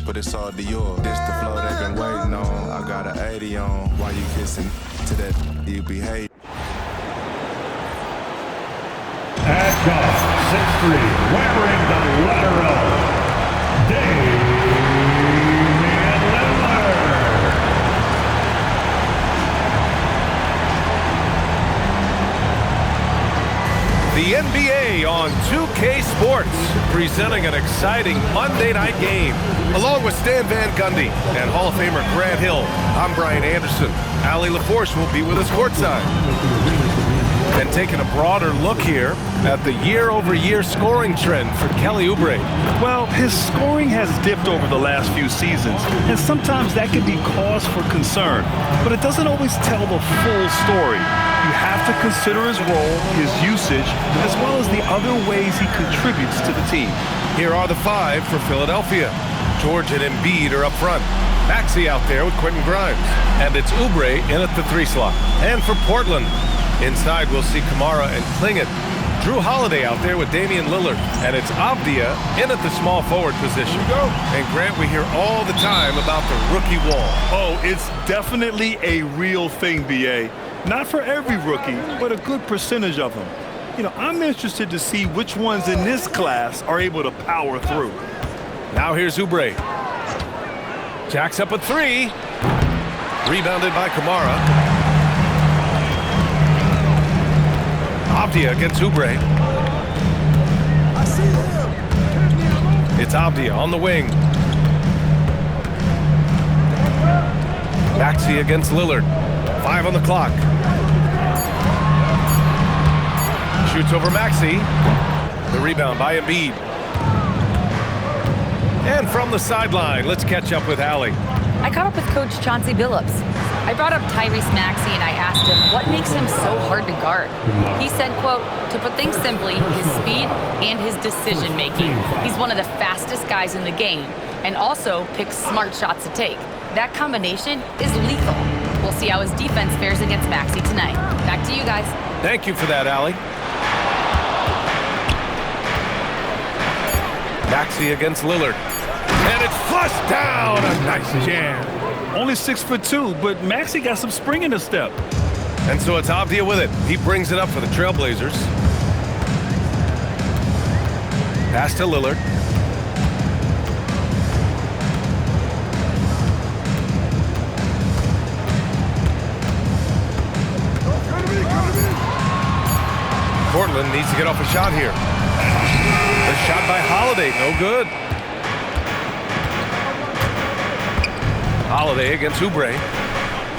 but it's all Dior. This the flow they've been waiting on. I got an 80 on. Why you kissing to that you behave? At golf, 6'3", wearing the letter O, Damian Lillard. The NBA on 2K Sports, presenting an exciting Monday night game. Along with Stan Van Gundy and Hall of Famer Grant Hill, I'm Brian Anderson. Allie LaForce will be with us courtside. And taking a broader look here at the year-over-year scoring trend for Kelly Oubre. Well, his scoring has dipped over the last few seasons, and sometimes that can be cause for concern. But it doesn't always tell the full story. You have to consider his role, his usage, as well as the other ways he contributes to the team. Here are the five for Philadelphia. George and Embiid are up front. Maxey out there with Quentin Grimes. And it's Oubre in at the 3 slot. And for Portland, inside we'll see Kamara and Klingit. Drew Holiday out there with Damian Lillard. And it's Avdia in at the small forward position. And Grant, we hear all the time about the rookie wall. Oh, it's definitely a real thing, B.A. Not for every rookie, but a good percentage of them. You know, I'm interested to see which ones in this class are able to power through. Now here's Oubre. Jacks up a 3. Rebounded by Kamara. Avdia against Oubre. It's Avdia on the wing. Maxey against Lillard. 5 on the clock. Shoots over Maxey. The rebound by Embiid. And from the sideline, let's catch up with Allie. I caught up with Coach Chauncey Billups. I brought up Tyrese Maxey and I asked him what makes him so hard to guard. He said, quote, to put things simply, his speed and his decision making. He's one of the fastest guys in the game and also picks smart shots to take. That combination is lethal. We'll see how his defense fares against Maxey tonight. Back to you guys. Thank you for that, Allie. Maxey against Lillard. And it's flushed down. A nice jam. Only 6'2", but Maxey got some spring in his step. And so it's Avdia with it. He brings it up for the Trailblazers. Pass to Lillard. Portland needs to get off a shot here. The shot by Holiday, no good. Holiday against Oubre.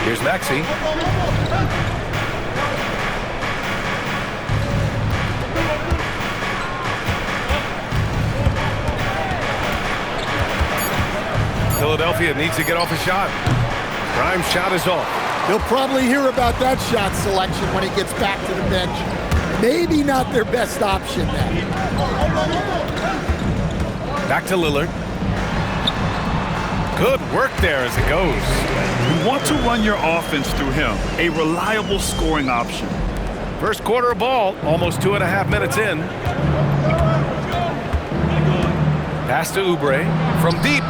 Here's Maxey. Philadelphia needs to get off a shot. Grimes' shot is off. He'll probably hear about that shot selection when he gets back to the bench. Maybe not their best option then. Back to Lillard. Good work there as it goes. You want to run your offense through him, a reliable scoring option. First quarter of ball, almost 2.5 minutes in. Pass to Oubre from deep.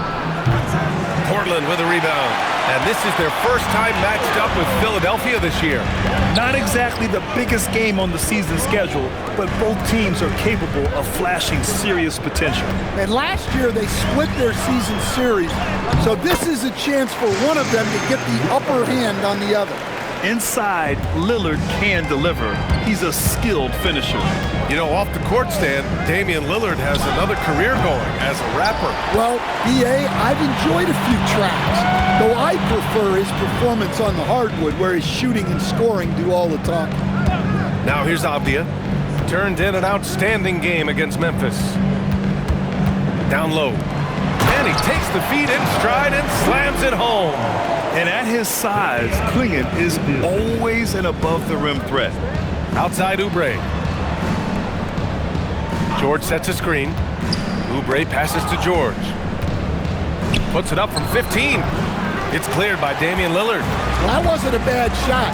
Portland with a rebound. And this is their first time matched up with Philadelphia this year. Not exactly the biggest game on the season schedule, but both teams are capable of flashing serious potential. And last year they split their season series, so this is a chance for one of them to get the upper hand on the other. Inside, Lillard can deliver. He's a skilled finisher. You know, off the court stand, Damian Lillard has another career going as a rapper. Well, B.A., I've enjoyed a few tracks, though I prefer his performance on the hardwood where his shooting and scoring do all the talking. Now here's Avdia. Turned in an outstanding game against Memphis. Down low. And he takes the feed in stride and slams it home. And at his size, Klingit is always an above-the-rim threat. Outside Oubre. George sets a screen. Oubre passes to George. Puts it up from 15. It's cleared by Damian Lillard. Well, that wasn't a bad shot.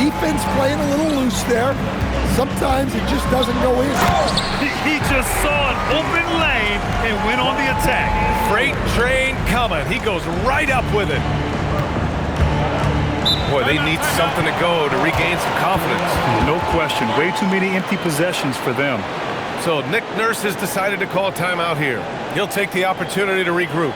Defense playing a little loose there. Sometimes it just doesn't go in. He just saw an open lane and went on the attack. Freight train coming. He goes right up with it. Boy, they need something to go to regain some confidence. No question. Way too many empty possessions for them. So Nick Nurse has decided to call timeout here. He'll take the opportunity to regroup.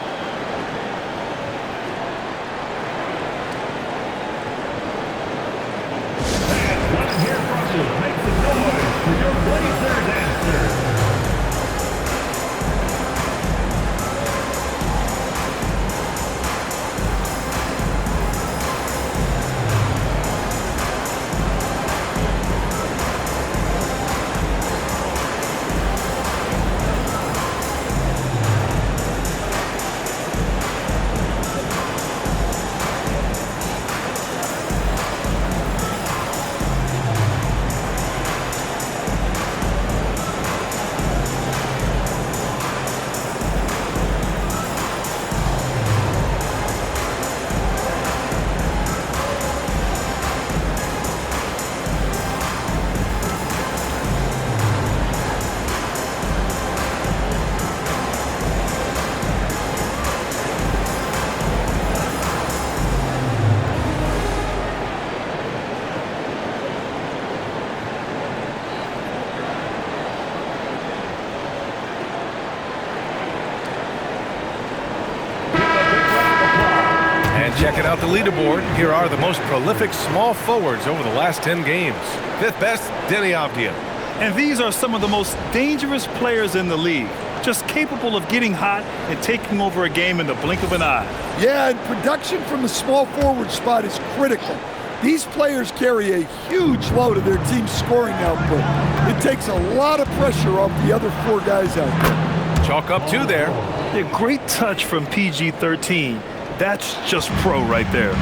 Checking out the leaderboard, here are the most prolific small forwards over the last 10 games. Fifth best, Deni Avdija. And these are some of the most dangerous players in the league, just capable of getting hot and taking over a game in the blink of an eye. Yeah, and production from the small forward spot is critical. These players carry a huge load of their team's scoring output. It takes a lot of pressure off the other four guys out there. Chalk up two there. A great touch from PG-13. That's just pro right there.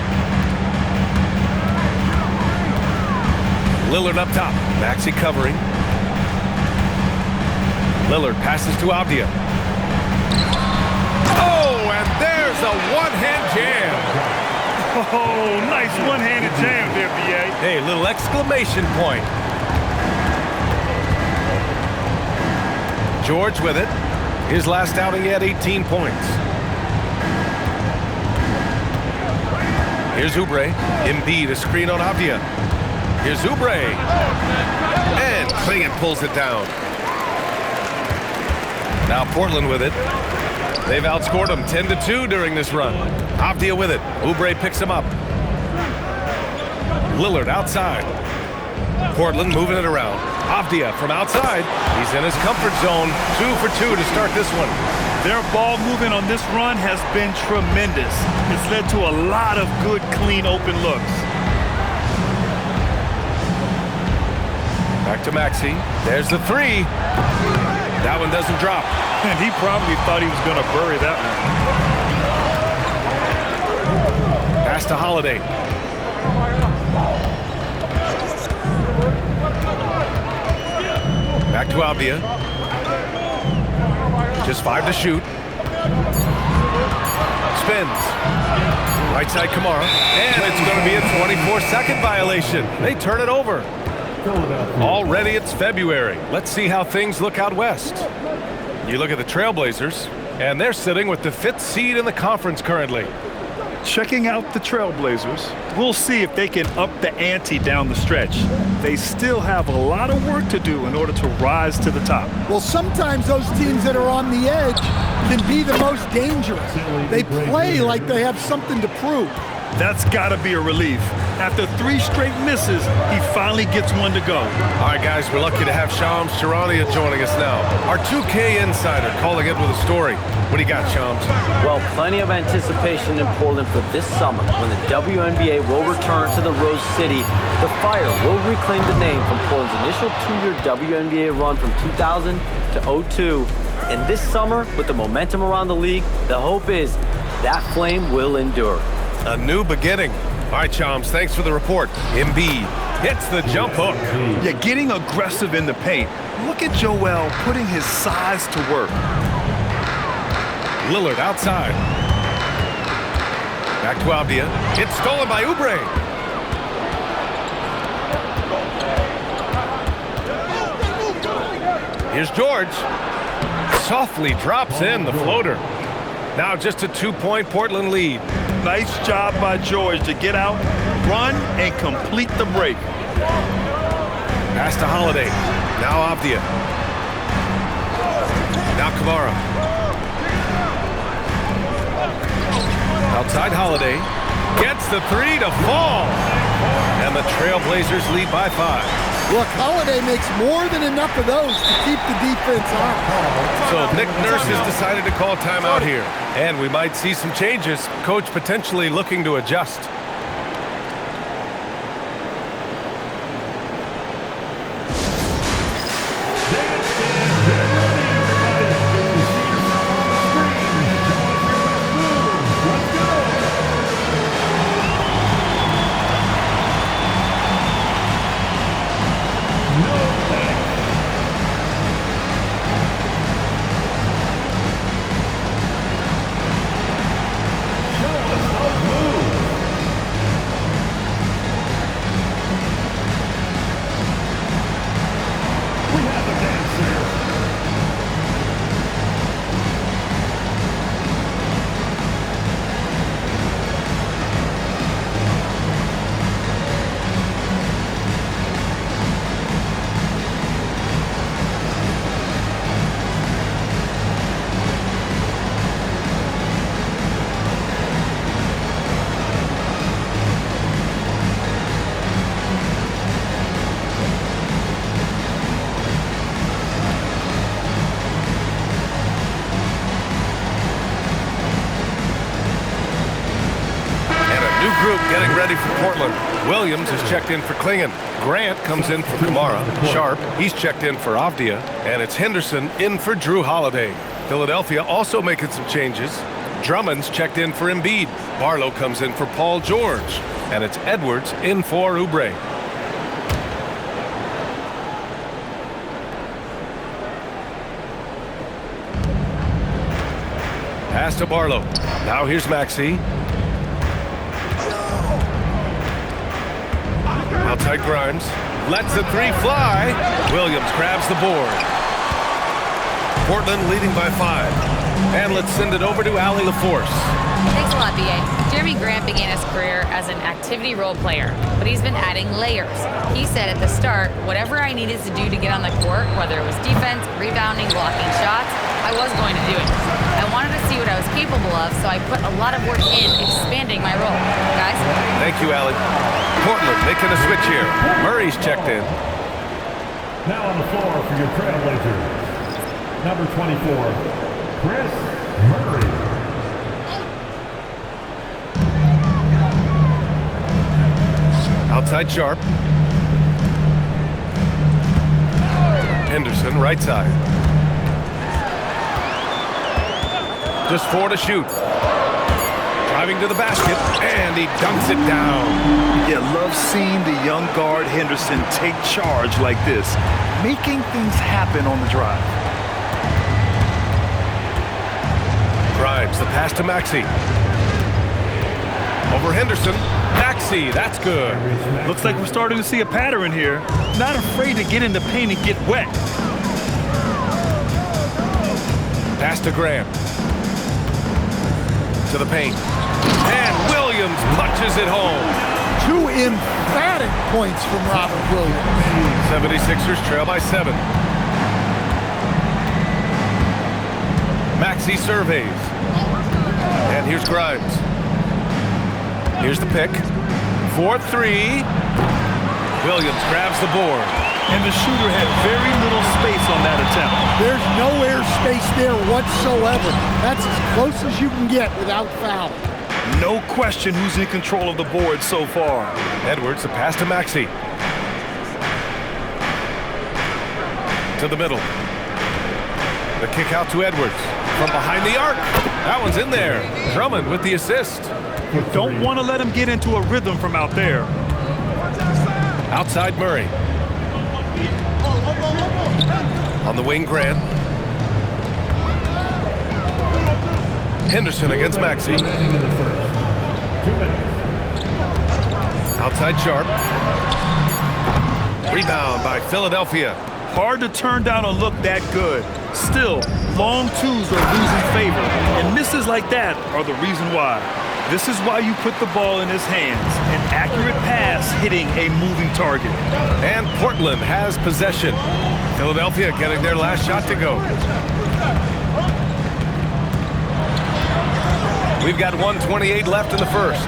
Lillard up top. Maxey covering. Lillard passes to Avdija. Oh, and there's a one-hand jam. Oh, nice one-handed jam there, B.A. Hey, little exclamation point. George with it. His last outing, he had 18 points. Here's Oubre. Embiid, a screen on Avdija. Here's Oubre. And Clingan pulls it down. Now Portland with it. They've outscored them 10-2 during this run. Avdija with it. Oubre picks him up. Lillard outside. Portland moving it around. Avdija from outside. He's in his comfort zone. 2 for 2 to start this one. Their ball movement on this run has been tremendous. It's led to a lot of good, clean, open looks. Back to Maxey. There's the three. That one doesn't drop. And he probably thought he was going to bury that one. Pass to Holiday. Back to Avdija. Just 5 to shoot. Spins. Right side Kamara. And it's going to be a 24-second violation. They turn it over. Already it's February. Let's see how things look out west. You look at the Trailblazers, and they're sitting with the 5th seed in the conference currently. Checking out the Trailblazers, we'll see if they can up the ante down the stretch. They still have a lot of work to do in order to rise to the top. Well, sometimes those teams that are on the edge can be the most dangerous. They play like they have something to prove. That's got to be a relief. After 3 straight misses, he finally gets one to go. All right, guys, we're lucky to have Shams Charania joining us now. Our 2K insider calling it with a story. What do you got, Shams? Well, plenty of anticipation in Portland for this summer when the WNBA will return to the Rose City. The Fire will reclaim the name from Portland's initial 2-year WNBA run from 2000 to 02. And this summer, with the momentum around the league, the hope is that flame will endure. A new beginning. All right, Chams, thanks for the report. Embiid hits the jump hook. Yeah, getting aggressive in the paint. Look at Joel putting his size to work. Lillard outside. Back to Avdija. It's stolen by Oubre. Here's George. Softly drops in the floater. Now just a 2-point Portland lead. Nice job by George to get out, run, and complete the break. Pass to Holiday. Now Avdia. Now Kamara. Outside Holiday. Gets the 3 to fall. And the Trailblazers lead by 5. Look, Holiday makes more than enough of those to keep the defense on. So Nick Nurse has decided to call timeout here. And we might see some changes. Coach potentially looking to adjust. Getting ready for Portland. Williams is checked in for Klingon. Grant comes in for Kamara. Sharp, he's checked in for Avdia. And it's Henderson in for Drew Holiday. Philadelphia also making some changes. Drummond's checked in for Embiid. Barlow comes in for Paul George. And it's Edwards in for Oubre. Pass to Barlow. Now here's Maxey. Outside Grimes. Lets the 3 fly. Williams grabs the board. Portland leading by 5. And let's send it over to Allie LaForce. Thanks a lot, B.A. Jeremy Grant began his career as an activity role player, but he's been adding layers. He said at the start, whatever I needed to do to get on the court, whether it was defense, rebounding, blocking shots, I was going to do it. I wanted to see what I was capable of, so I put a lot of work in expanding my role. Guys? Thank you, Allie. Portland making a switch here. Murray's checked in. Now on the floor for your Trailblazers, number 24, Chris Murray. Outside Sharp. Henderson, right side. Just 4 to shoot. Driving to the basket, and he dunks it down. Yeah, love seeing the young guard Henderson take charge like this, making things happen on the drive. Grimes, the pass to Maxey. Over Henderson. Maxey, that's good. Looks like we're starting to see a pattern here. Not afraid to get in the paint and get wet. Pass to Graham. To the paint. And Williams punches it home. 2 emphatic points from Robert Williams. 76ers trail by 7. Maxey surveys. And here's Grimes. Here's the pick. 4-3. Williams grabs the board. And the shooter had very little space on that attempt. There's no air space there whatsoever. That's as close as you can get without foul. No question who's in control of the board so far. Edwards, the pass to Maxey. To the middle. The kick out to Edwards. From behind the arc. That one's in there. Drummond with the assist. You don't want to let him get into a rhythm from out there. Outside Murray. On the wing, Grant. Henderson against Maxey. Outside Sharp. Rebound by Philadelphia. Hard to turn down a look that good. Still, Long twos are losing favor, and misses like that are the reason why. This is why you put the ball in his hands. An accurate pass hitting a moving target. And Portland has possession. Philadelphia getting their last shot to go. We've got 1:28 left in the first.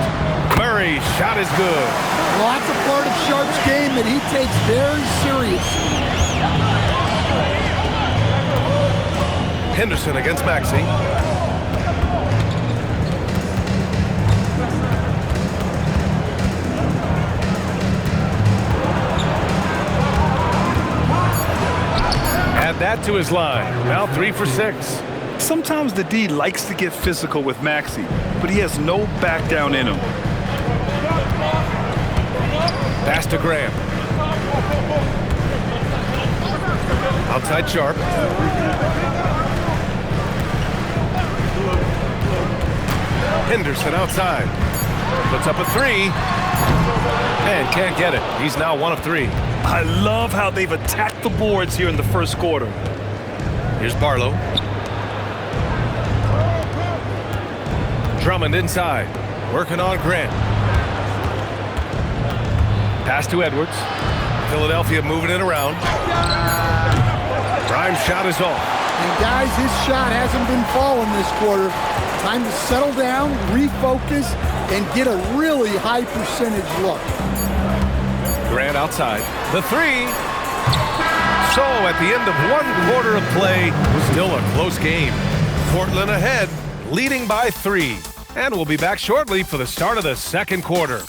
Murray's shot is good. Well, that's a part of Sharp's game that he takes very seriously. Henderson against Maxey. Add that to his line. Now 3 for 6. Sometimes the D likes to get physical with Maxey, but he has no back down in him. Pass to Graham. Outside Sharp. Henderson outside. Puts up a 3. And can't get it. He's now 1 of 3. I love how they've attacked the boards here in the first quarter. Here's Barlow. Drummond inside. Working on Grant. Pass to Edwards. Philadelphia moving it around. Grimes' shot is off. And guys, his shot hasn't been falling this quarter. Time to settle down, refocus, and get a really high percentage look. Grant outside. The 3. So at the end of 1 quarter of play, still a close game. Portland ahead, leading by 3. And we'll be back shortly for the start of the second quarter.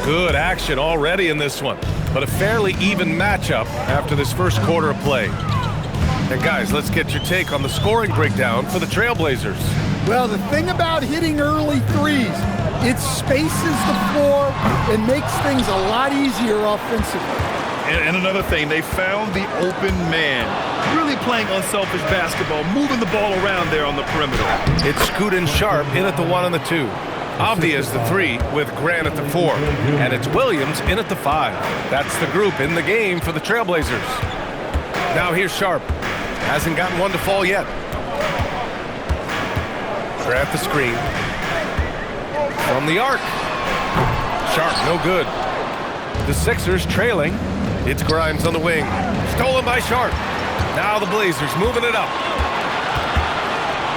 Good action already in this one, but a fairly even matchup after this first quarter of play. And guys, let's get your take on the scoring breakdown for the Trailblazers. Well, the thing about hitting early threes, it spaces the floor and makes things a lot easier offensively. And another thing, they found the open man. Really playing unselfish basketball, moving the ball around there on the perimeter. It's Scoot and Sharp in at the 1 and the 2. Avdia is the 3 with Grant at the 4. And it's Williams in at the 5. That's the group in the game for the Trailblazers. Now here's Sharp. Hasn't gotten one to fall yet. Grant the screen. From the arc. Sharp, no good. The Sixers trailing. It's Grimes on the wing. Stolen by Sharp. Now the Blazers moving it up.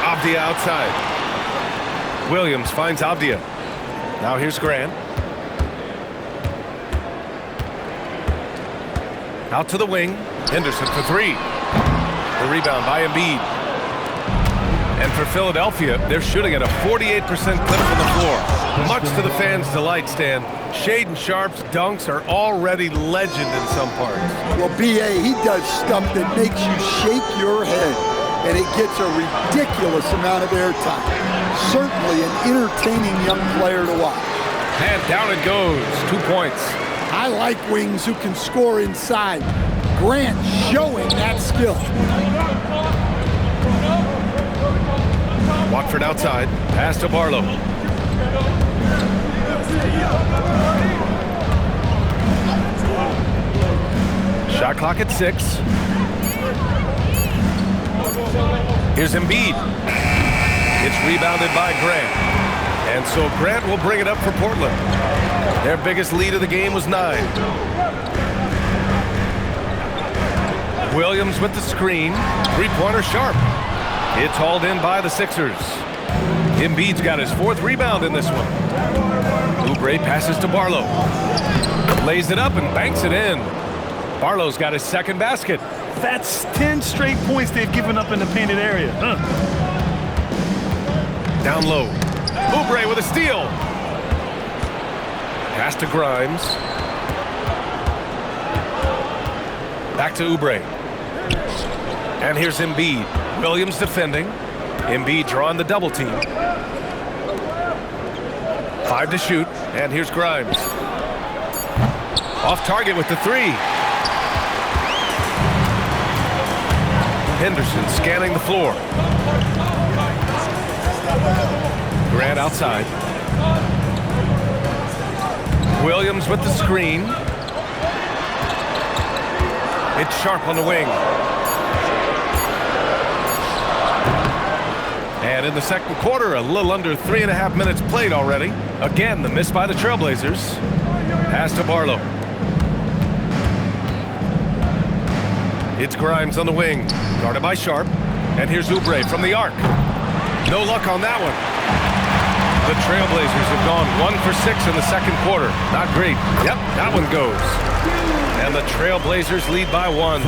Avdia outside. Williams finds Avdia. Now here's Grant. Out to the wing. Henderson for 3. The rebound by Embiid. And for Philadelphia, they're shooting at a 48% clip from the floor. Much to the fans' delight, Stan. Shaedon Sharp's dunks are already legend in some parts. Well, B.A., he does stuff that makes you shake your head, and it gets a ridiculous amount of airtime. Certainly an entertaining young player to watch. And down it goes. 2 points. I like wings who can score inside. Grant showing that skill. Watford outside. Pass to Barlow. Shot clock at 6. Here's Embiid. It's rebounded by Grant. And so Grant will bring it up for Portland. Their biggest lead of the game was 9. Williams with the screen. 3-pointer Sharp. It's hauled in by the Sixers. Embiid's got his 4th rebound in this one. Oubre passes to Barlow. Lays it up and banks it in. Barlow's got his 2nd basket. That's 10 straight points they've given up in the painted area. Down low. Oubre with a steal. Pass to Grimes. Back to Oubre. And here's Embiid. Williams defending. Embiid drawing the double team. 5 to shoot. And here's Grimes. Off target with the 3. Henderson scanning the floor. Grant outside. Williams with the screen. It's Sharp on the wing. And in the second quarter, a little under 3.5 minutes played already. Again, the miss by the Trailblazers. Pass to Barlow. It's Grimes on the wing, guarded by Sharp. And here's Oubre from the arc. No luck on that one. The Trailblazers have gone 1 for 6 in the second quarter. Not great. Yep, that one goes. And the Trailblazers lead by 1.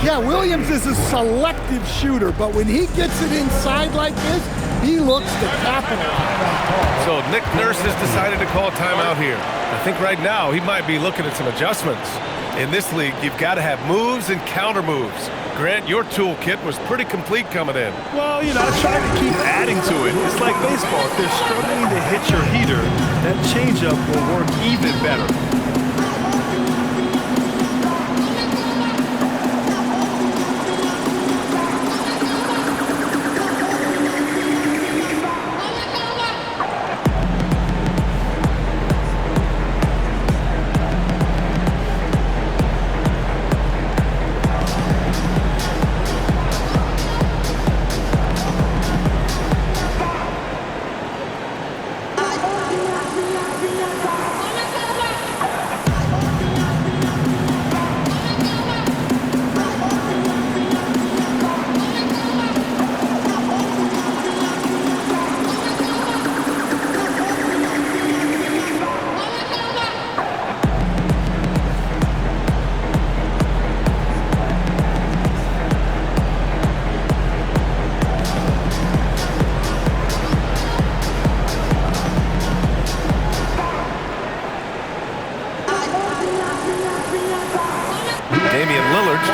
Yeah, Williams is a selective shooter, but when he gets it inside like this, he looks to capitalize. So Nick Nurse has decided to call a timeout here. I think right now he might be looking at some adjustments. In this league, you've got to have moves and counter moves. Grant, your toolkit was pretty complete coming in. Well, you know, I try to keep adding to it. It's like baseball. If they're struggling to hit your heater, that changeup will work even better.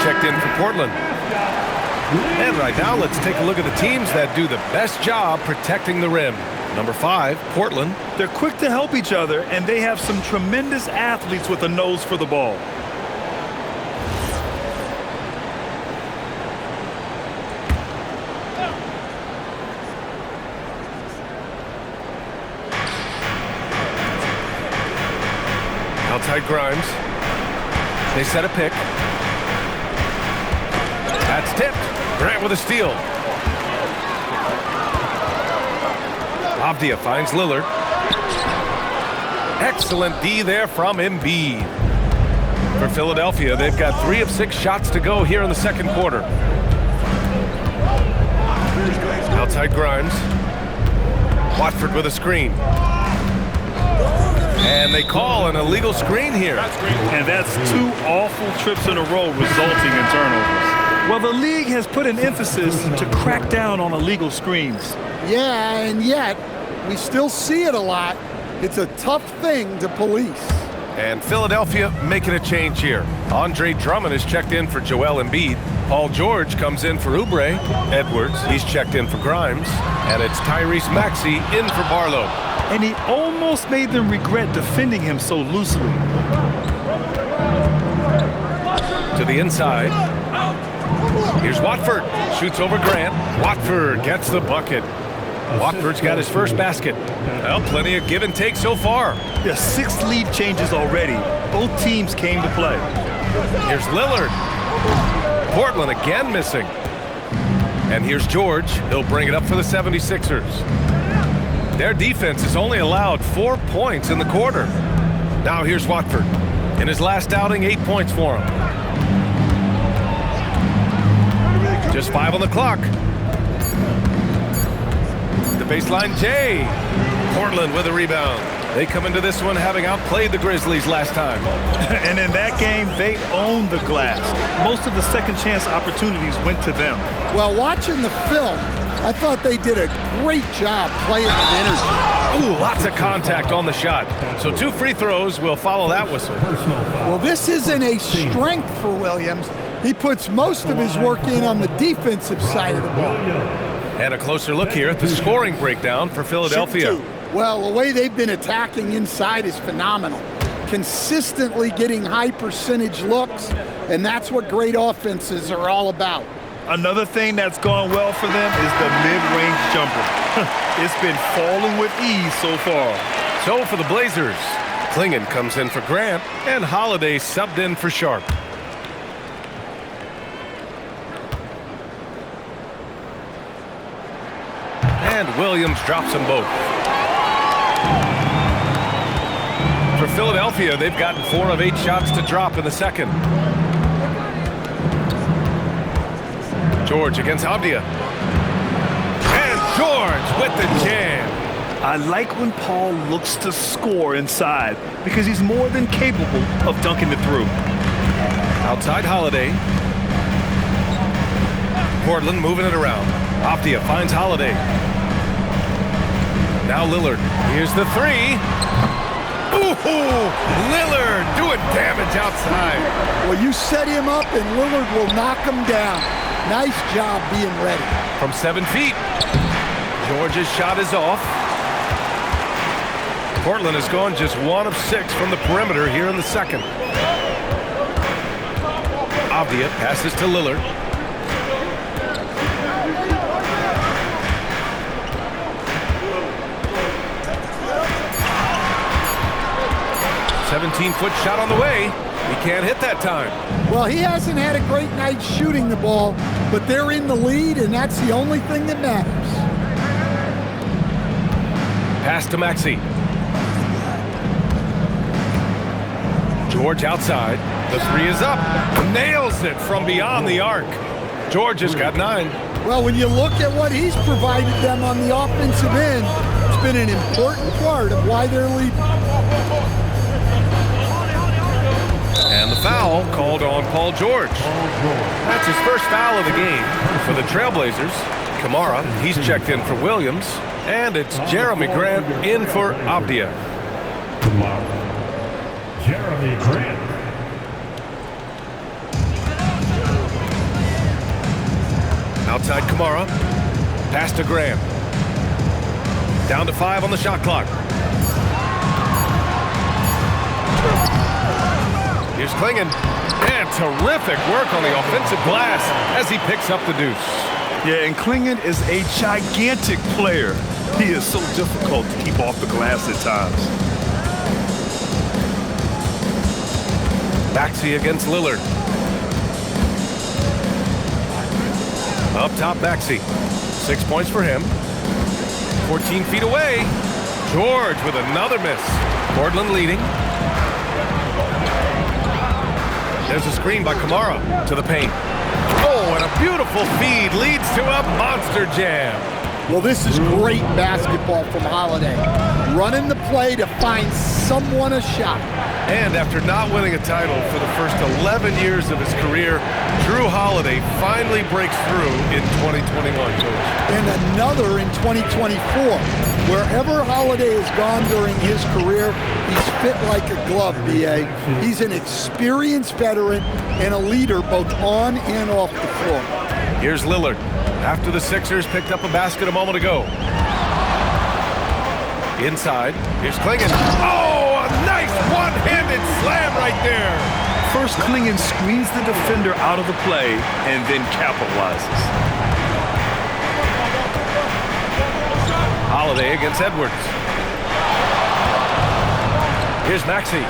Checked in for Portland. And right now, let's take a look at the teams that do the best job protecting the rim. Number 5, Portland. They're quick to help each other, and they have some tremendous athletes with a nose for the ball. Outside Grimes. They set a pick. That's tipped. Grant with a steal. Avdia finds Lillard. Excellent D there from Embiid. For Philadelphia, they've got 3 of 6 shots to go here in the second quarter. Outside Grimes. Watford with a screen. And they call an illegal screen here. And that's 2 awful trips in a row resulting in turnovers. Well, the league has put an emphasis to crack down on illegal screens. Yeah, and yet we still see it a lot. It's a tough thing to police. And Philadelphia making a change here. Andre Drummond is checked in for Joel Embiid. Paul George comes in for Oubre. Edwards, he's checked in for Grimes. And it's Tyrese Maxey in for Barlow. And he almost made them regret defending him so loosely. To the inside. Here's Watford. Shoots over Grant. Watford gets the bucket. Watford's got his first basket. Well, plenty of give and take so far. There's 6 lead changes already. Both teams came to play. Here's Lillard. Portland again missing. And here's George. He'll bring it up for the 76ers. Their defense has only allowed 4 points in the quarter. Now here's Watford. In his last outing, 8 points for him. Just 5 on the clock. The baseline, Jay. Portland with a rebound. They come into this one having outplayed the Grizzlies last time. And in that game, they owned the glass. Most of the second chance opportunities went to them. Well, watching the film, I thought they did a great job playing with energy. Ooh, lots of contact on the shot. So 2 free throws will follow that whistle. Well, this isn't a strength for Williams. He puts most of his work in on the defensive side of the ball. And a closer look here at the scoring breakdown for Philadelphia. Well, the way they've been attacking inside is phenomenal. Consistently getting high percentage looks, and that's what great offenses are all about. Another thing that's gone well for them is the mid-range jumper. It's been falling with ease so far. So for the Blazers, Klingon comes in for Grant, and Holiday subbed in for Sharp. And Williams drops them both. For Philadelphia, they've gotten 4 of 8 shots to drop in the second. George against Avdia. And George with the jam. I like when Paul looks to score inside because he's more than capable of dunking it through. Outside Holiday. Portland moving it around. Avdia finds Holiday. Now Lillard. Here's the 3. Ooh, Lillard doing damage outside. Well, you set him up and Lillard will knock him down. Nice job being ready. From 7 feet. George's shot is off. Portland has gone just 1 of 6 from the perimeter here in the second. Avdia passes to Lillard. "17-foot shot on the way. He can't hit that time." Well, he hasn't had a great night shooting the ball, but they're in the lead, and that's the only thing that matters. Pass to Maxey. George outside. The 3 is up. Nails it from beyond the arc. George has got 9. Well, when you look at what he's provided them on the offensive end, it's been an important part of why they're leading. And the foul called on Paul George. That's his first foul of the game for the Trailblazers. Kamara, he's checked in for Williams. And it's Jeremy Grant in for Avdia. Jeremy Grant. Outside Kamara. Pass to Grant. Down to 5 on the shot clock. Here's Klingon. And terrific work on the offensive glass as he picks up the deuce. Yeah, and Klingon is a gigantic player. He is so difficult to keep off the glass at times. Maxey against Lillard. Up top, Maxey. 6 points for him. 14 feet away. George with another miss. Portland leading. There's a screen by Kamara to the paint. Oh, and a beautiful feed leads to a monster jam. Well, this is great basketball from Holiday. Running the play to find someone a shot. And after not winning a title for the first 11 years of his career, Drew Holiday finally breaks through in 2021, Coach. And another in 2024. Wherever Holiday has gone during his career, he's fit like a glove, B.A. He's an experienced veteran and a leader both on and off the floor. Here's Lillard after the Sixers picked up a basket a moment ago. Inside, here's Klingon. Oh, a nice one-handed slam right there. First, Klingon screens the defender out of the play and then capitalizes. Holiday against Edwards. Here's Maxey.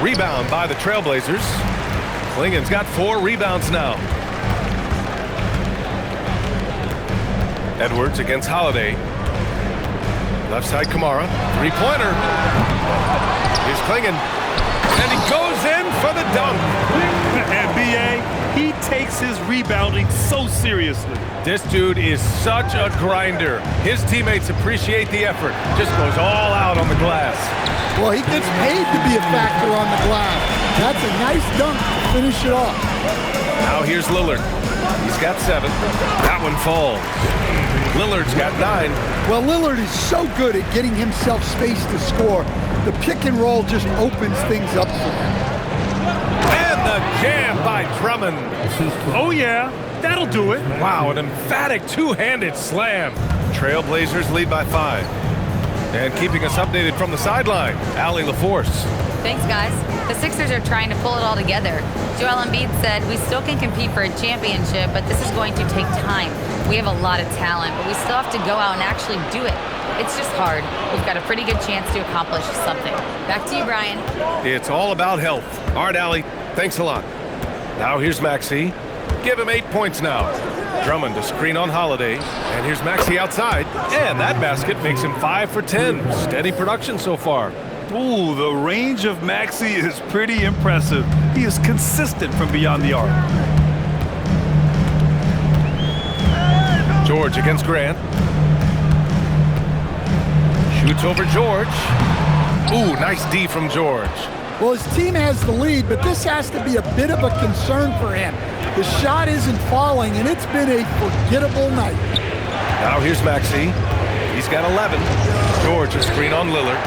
Rebound by the Trailblazers. Klingon's got 4 rebounds now. Edwards against Holiday. Left side Kamara. 3-pointer. Here's Klingon. And he goes in for the dunk. And B.A., he takes his rebounding so seriously. This dude is such a grinder. His teammates appreciate the effort. Just goes all out on the glass. Well, he gets paid to be a factor on the glass. That's a nice dunk to finish it off. Now here's Lillard. He's got 7. That one falls. Lillard's got 9. Well, Lillard is so good at getting himself space to score. The pick and roll just opens things up for him. And the jam by Drummond. Oh, yeah. That'll do it. Wow, an emphatic two-handed slam. Trailblazers lead by 5. And keeping us updated from the sideline, Allie LaForce. Thanks, guys. The Sixers are trying to pull it all together. Joel Embiid said, we still can compete for a championship, but this is going to take time. We have a lot of talent, but we still have to go out and actually do it. It's just hard. We've got a pretty good chance to accomplish something. Back to you, Brian. It's all about health. All right, Allie, thanks a lot. Now here's Maxey. Give him 8 points now. Drummond to screen on Holiday. And here's Maxey outside. And that basket makes him 5 for 10. Steady production so far. Ooh, the range of Maxey is pretty impressive. He is consistent from beyond the arc. George against Grant. Shoots over George. Ooh, nice D from George. Well, his team has the lead, but this has to be a bit of a concern for him. The shot isn't falling, and it's been a forgettable night. Now here's Maxey. He's got 11. George a screen on Lillard.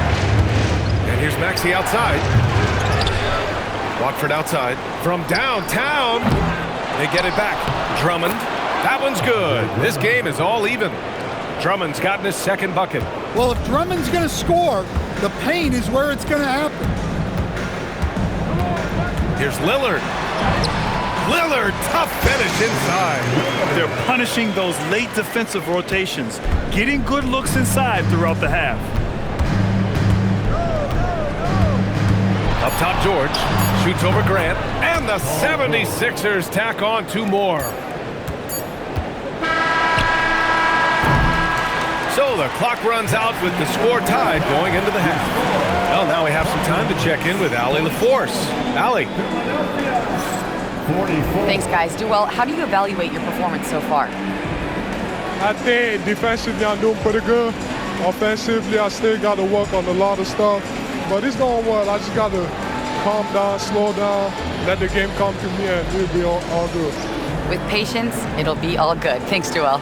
And here's Maxey outside. Watford outside. From downtown. They get it back. Drummond. That one's good. This game is all even. Drummond's gotten his second bucket. Well, if Drummond's going to score, the paint is where it's going to happen. Here's Lillard. Lillard, tough finish inside. They're punishing those late defensive rotations, getting good looks inside throughout the half. Up top, George shoots over Grant, and the 76ers tack on 2 more. So the clock runs out with the score tied going into the half. Well, now we have some time to check in with Allie LaForce. Allie. 44. Thanks, guys. Joel, how do you evaluate your performance so far? I think defensively I'm doing pretty good. Offensively, I still got to work on a lot of stuff. But it's going well. I just got to calm down, slow down, let the game come to me, and we'll be all good. With patience, it'll be all good. Thanks, Joel.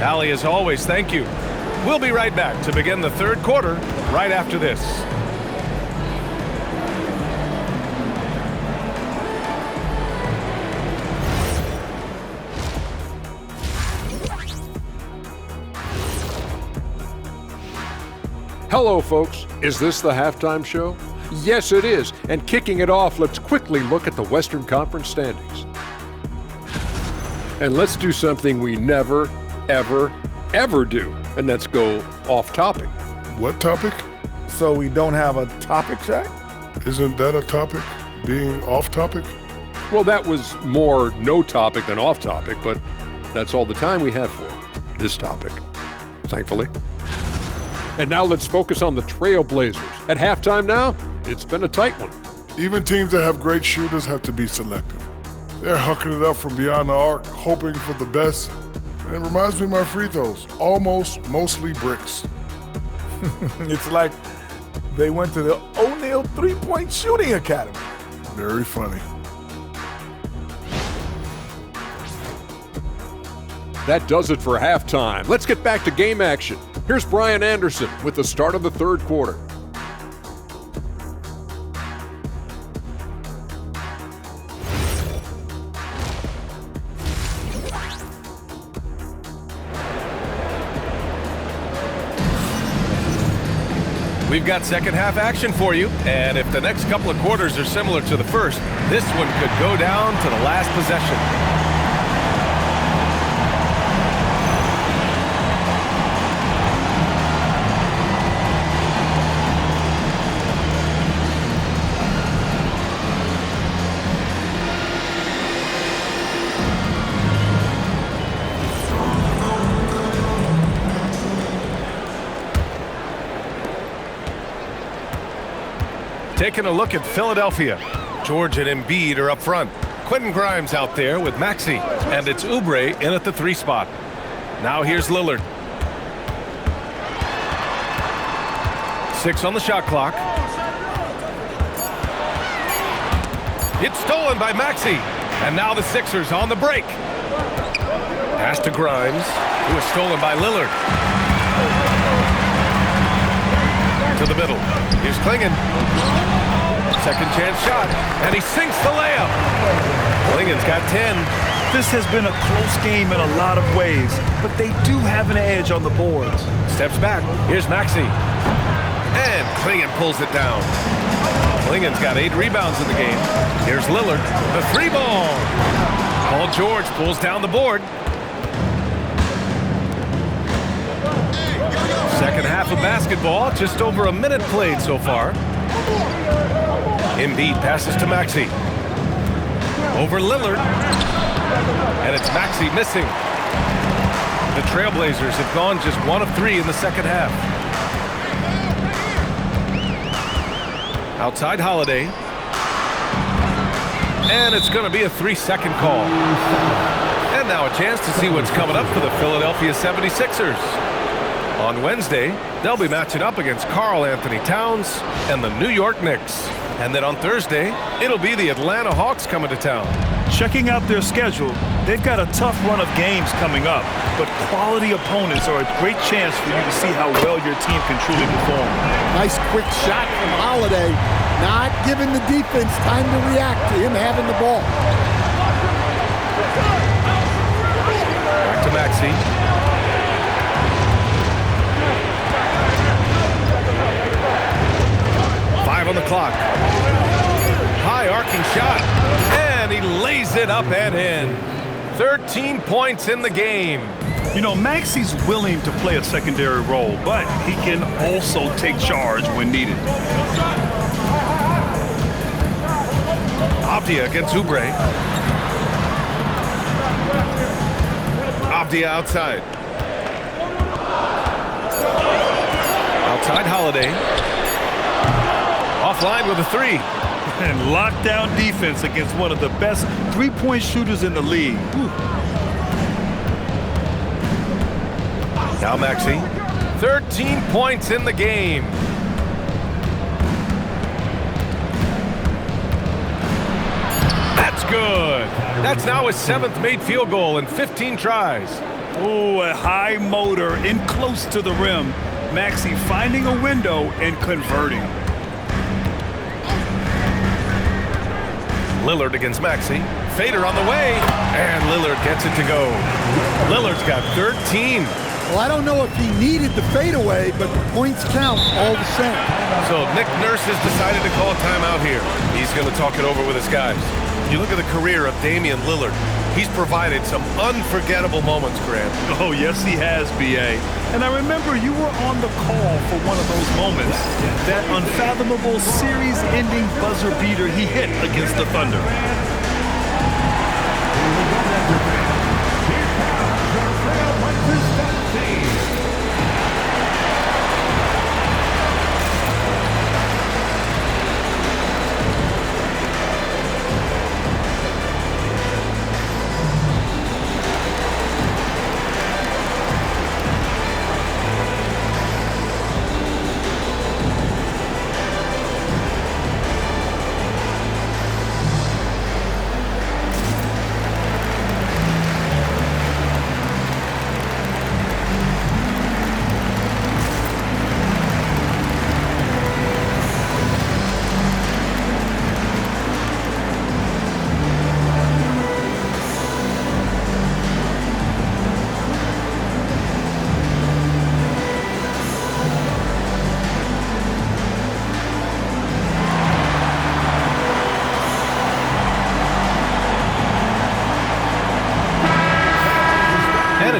Allie, as always, thank you. We'll be right back to begin the third quarter right after this. Hello, folks. Is this the halftime show? Yes, it is. And kicking it off, let's quickly look at the Western Conference standings. And let's do something we never, ever do, and that's go off topic. What topic? So we don't have a topic, Shaq? Isn't that a topic? Being off topic? Well, that was more no topic than off topic, but that's all the time we have for this topic, thankfully. And now let's focus on the Trailblazers. At halftime now, it's been a tight one. Even teams that have great shooters have to be selective. They're hucking it up from beyond the arc, hoping for the best. And it reminds me of my free throws, almost mostly bricks. It's like they went to the O'Neal three-point shooting academy. Very funny. That does it for halftime. Let's get back to game action. Here's Brian Anderson with the start of the third quarter. We've got second half action for you, and if the next couple of quarters are similar to the first, this one could go down to the last possession. Taking a look at Philadelphia. George and Embiid are up front. Quentin Grimes out there with Maxey, and it's Oubre in at the 3 spot. Now here's Lillard. 6 on the shot clock. It's stolen by Maxey, and now the Sixers on the break. Pass to Grimes, who is stolen by Lillard. To the middle. Here's Klingon. Second chance shot, and he sinks the layup. Klingon's got 10. This has been a close game in a lot of ways, but they do have an edge on the boards. Steps back. Here's Maxey. And Klingon pulls it down. Lingen's got 8 rebounds in the game. Here's Lillard, the 3-ball. Paul George pulls down the board. Second half of basketball, just over a minute played so far. Embiid passes to Maxey. Over Lillard. And it's Maxey missing. The Trailblazers have gone just 1 of 3 in the second half. Outside Holiday. And it's going to be a 3-second call. And now a chance to see what's coming up for the Philadelphia 76ers. On Wednesday, they'll be matching up against Karl Anthony Towns and the New York Knicks. And then on Thursday, it'll be the Atlanta Hawks coming to town. Checking out their schedule, they've got a tough run of games coming up, but quality opponents are a great chance for you to see how well your team can truly perform. Nice quick shot from Holiday, not giving the defense time to react to him having the ball. Back to Maxey. On the clock. High arcing shot. And he lays it up and in. 13 points in the game. You know, Maxey's willing to play a secondary role, but he can also take charge when needed. Avdia against Oubre. Avdia outside. Outside Holiday. Offline with a 3. And lockdown defense against one of the best three-point shooters in the league. Whew. Now Maxey. 13 points in the game. That's good. That's now his 7th made field goal in 15 tries. Oh, a high motor in close to the rim. Maxey finding a window and converting. Lillard against Maxey. Fader on the way, and Lillard gets it to go. Lillard's got 13. Well, I don't know if he needed the fadeaway, but the points count all the same. So Nick Nurse has decided to call a timeout here. He's going to talk it over with his guys. You look at the career of Damian Lillard. He's provided some unforgettable moments, Grant. Oh, yes, he has, B.A. And I remember you were on the call for one of those moments. That unfathomable series-ending buzzer beater he hit against the Thunder.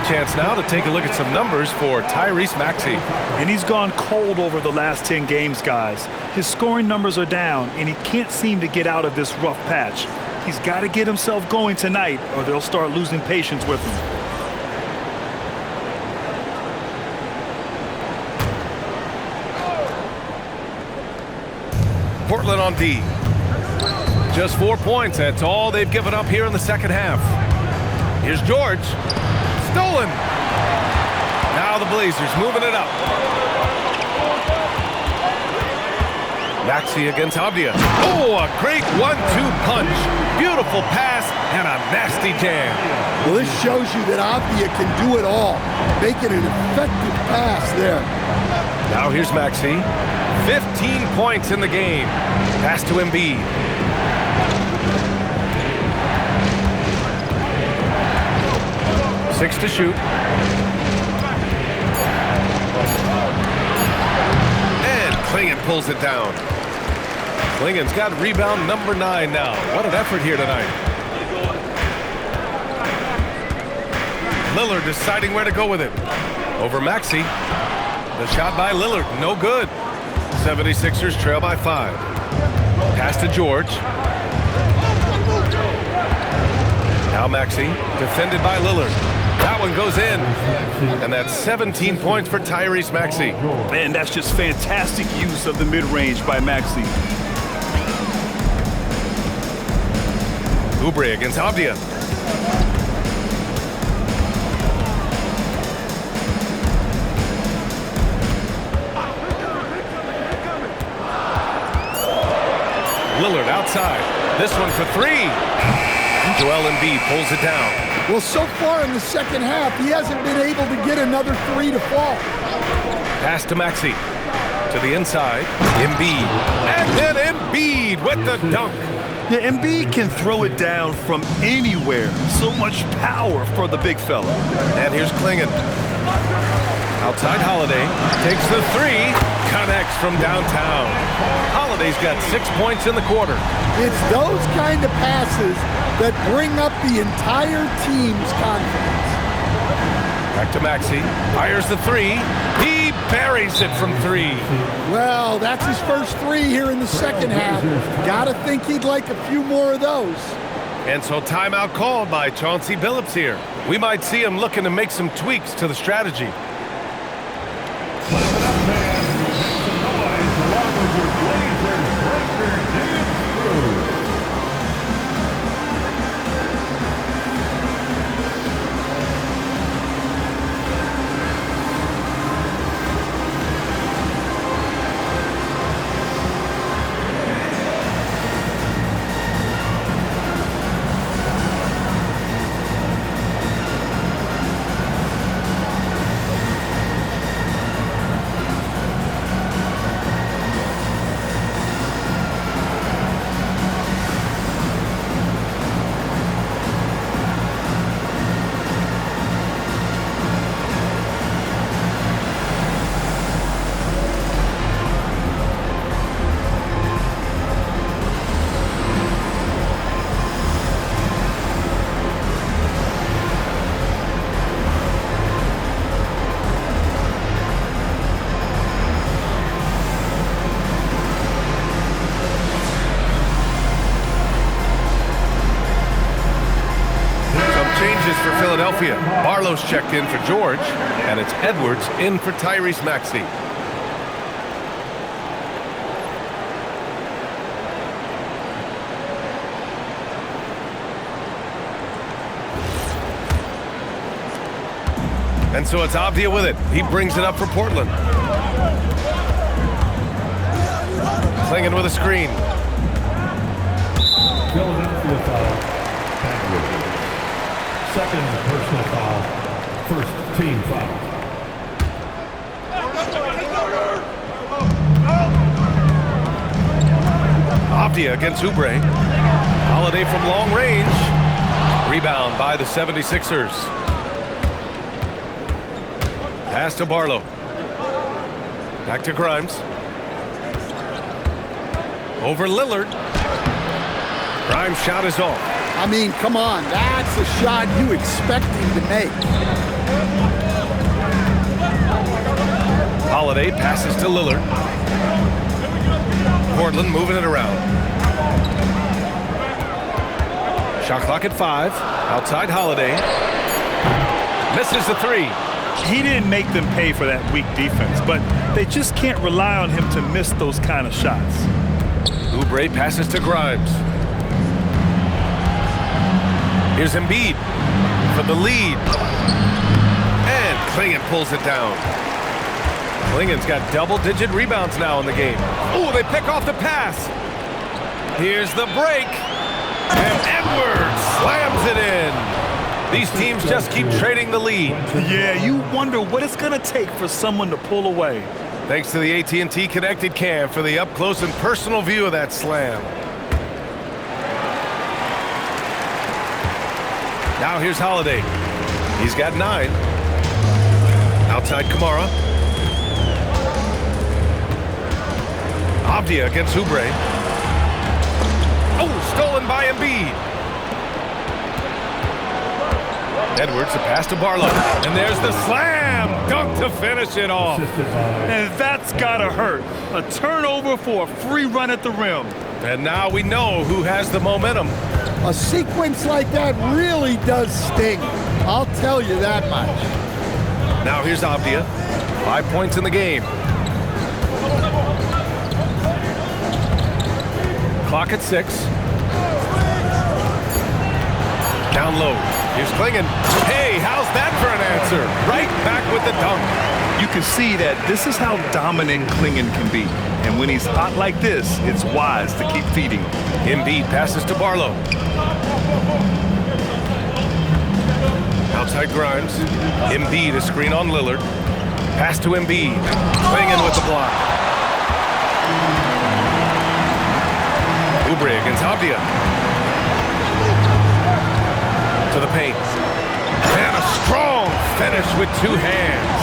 Chance now to take a look at some numbers for Tyrese Maxey. And he's gone cold over the last 10 games, guys. His scoring numbers are down, and he can't seem to get out of this rough patch. He's got to get himself going tonight, or they'll start losing patience with him. Portland on D. Just 4 points. That's all they've given up here in the second half. Here's George. Stolen. Now the Blazers moving it up. Maxey against Avdia. Oh, a great 1-2 punch. Beautiful pass and a nasty jam. Well, this shows you that Avdia can do it all. Making an effective pass there. Now here's Maxey. 15 points in the game. Pass to Embiid. Six to shoot. And Clingan pulls it down. Klingen's got rebound number 9 now. What an effort here tonight. Lillard deciding where to go with it. Over Maxey. The shot by Lillard, no good. 76ers trail by 5. Pass to George. Now Maxey, defended by Lillard. That one goes in. And that's 17 points for Tyrese Maxey. Man, that's just fantastic use of the mid-range by Maxey. Oubre against Avdia. Lillard outside. This one for 3. Joel Embiid pulls it down. Well, so far in the second half, he hasn't been able to get another 3 to fall. Pass to Maxey. To the inside. Embiid. And then Embiid with the dunk. Yeah, Embiid can throw it down from anywhere. So much power for the big fella. And here's Klingen. Outside Holiday. Takes the 3. Connects from downtown. Holiday's got 6 points in the quarter. It's those kind of passes that bring up the entire team's confidence. Back to Maxey. Fires the 3. He buries it from 3. Well, that's his first 3 here in the second half. Gotta think he'd like a few more of those. And so timeout called by Chauncey Billups here. We might see him looking to make some tweaks to the strategy. For Philadelphia. Barlow's checked in for George, and it's Edwards in for Tyrese Maxey. And so it's Avdia with it. He brings it up for Portland. Klingen with a screen. Philadelphia foul. Second personal foul. First team foul. Avdia against Oubre. Holiday from long range. Rebound by the 76ers. Pass to Barlow. Back to Grimes. Over Lillard. Grimes' shot is off. I mean, come on, that's a shot you expect him to make. Holiday passes to Lillard. Portland moving it around. Shot clock at 5. Outside Holiday. Misses the 3. He didn't make them pay for that weak defense, but they just can't rely on him to miss those kind of shots. Oubre passes to Grimes. Here's Embiid for the lead. And Klingen pulls it down. Klingen's got double-digit rebounds now in the game. Oh, they pick off the pass. Here's the break. And Edwards slams it in. These teams just keep trading the lead. Yeah, you wonder what it's going to take for someone to pull away. Thanks to the AT&T Connected Cam for the up-close and personal view of that slam. Now here's Holiday. He's got 9. Outside Kamara. Avdia against Oubre. Oh, stolen by Embiid. Edwards, the pass to Barlow. And there's the slam dunk to finish it off. And that's gotta hurt. A turnover for a free run at the rim. And now we know who has the momentum. A sequence like that really does sting. I'll tell you that much. Now here's Avdia. 5 points in the game. Clock at 6. Down low. Here's Klingon. Hey, how's that for an answer? Right back with the dunk. You can see that this is how dominant Klingon can be. And when he's hot like this, it's wise to keep feeding him. Embiid passes to Barlow. Outside Grimes. Embiid, a screen on Lillard. Pass to Embiid. Klingon with the block. Oubre against Avdia. To the paint. And a strong finish with 2 hands.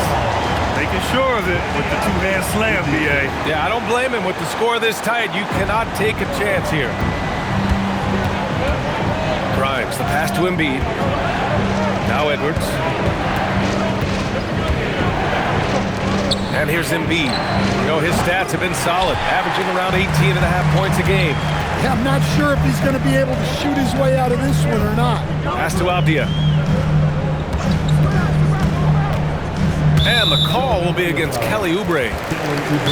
Making sure of it with the 2-hand slam, B.A. Yeah, I don't blame him. With the score this tight, you cannot take a chance here. Grimes, the pass to Embiid. Now Edwards. And here's Embiid. You know, his stats have been solid, averaging around 18.5 points a game. Yeah, I'm not sure if he's going to be able to shoot his way out of this one or not. Pass to Avdia. And the call will be against Kelly Oubre.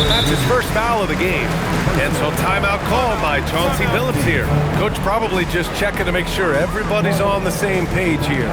That's his first foul of the game. And so timeout called by Chauncey Billups here. Coach probably just checking to make sure everybody's on the same page here.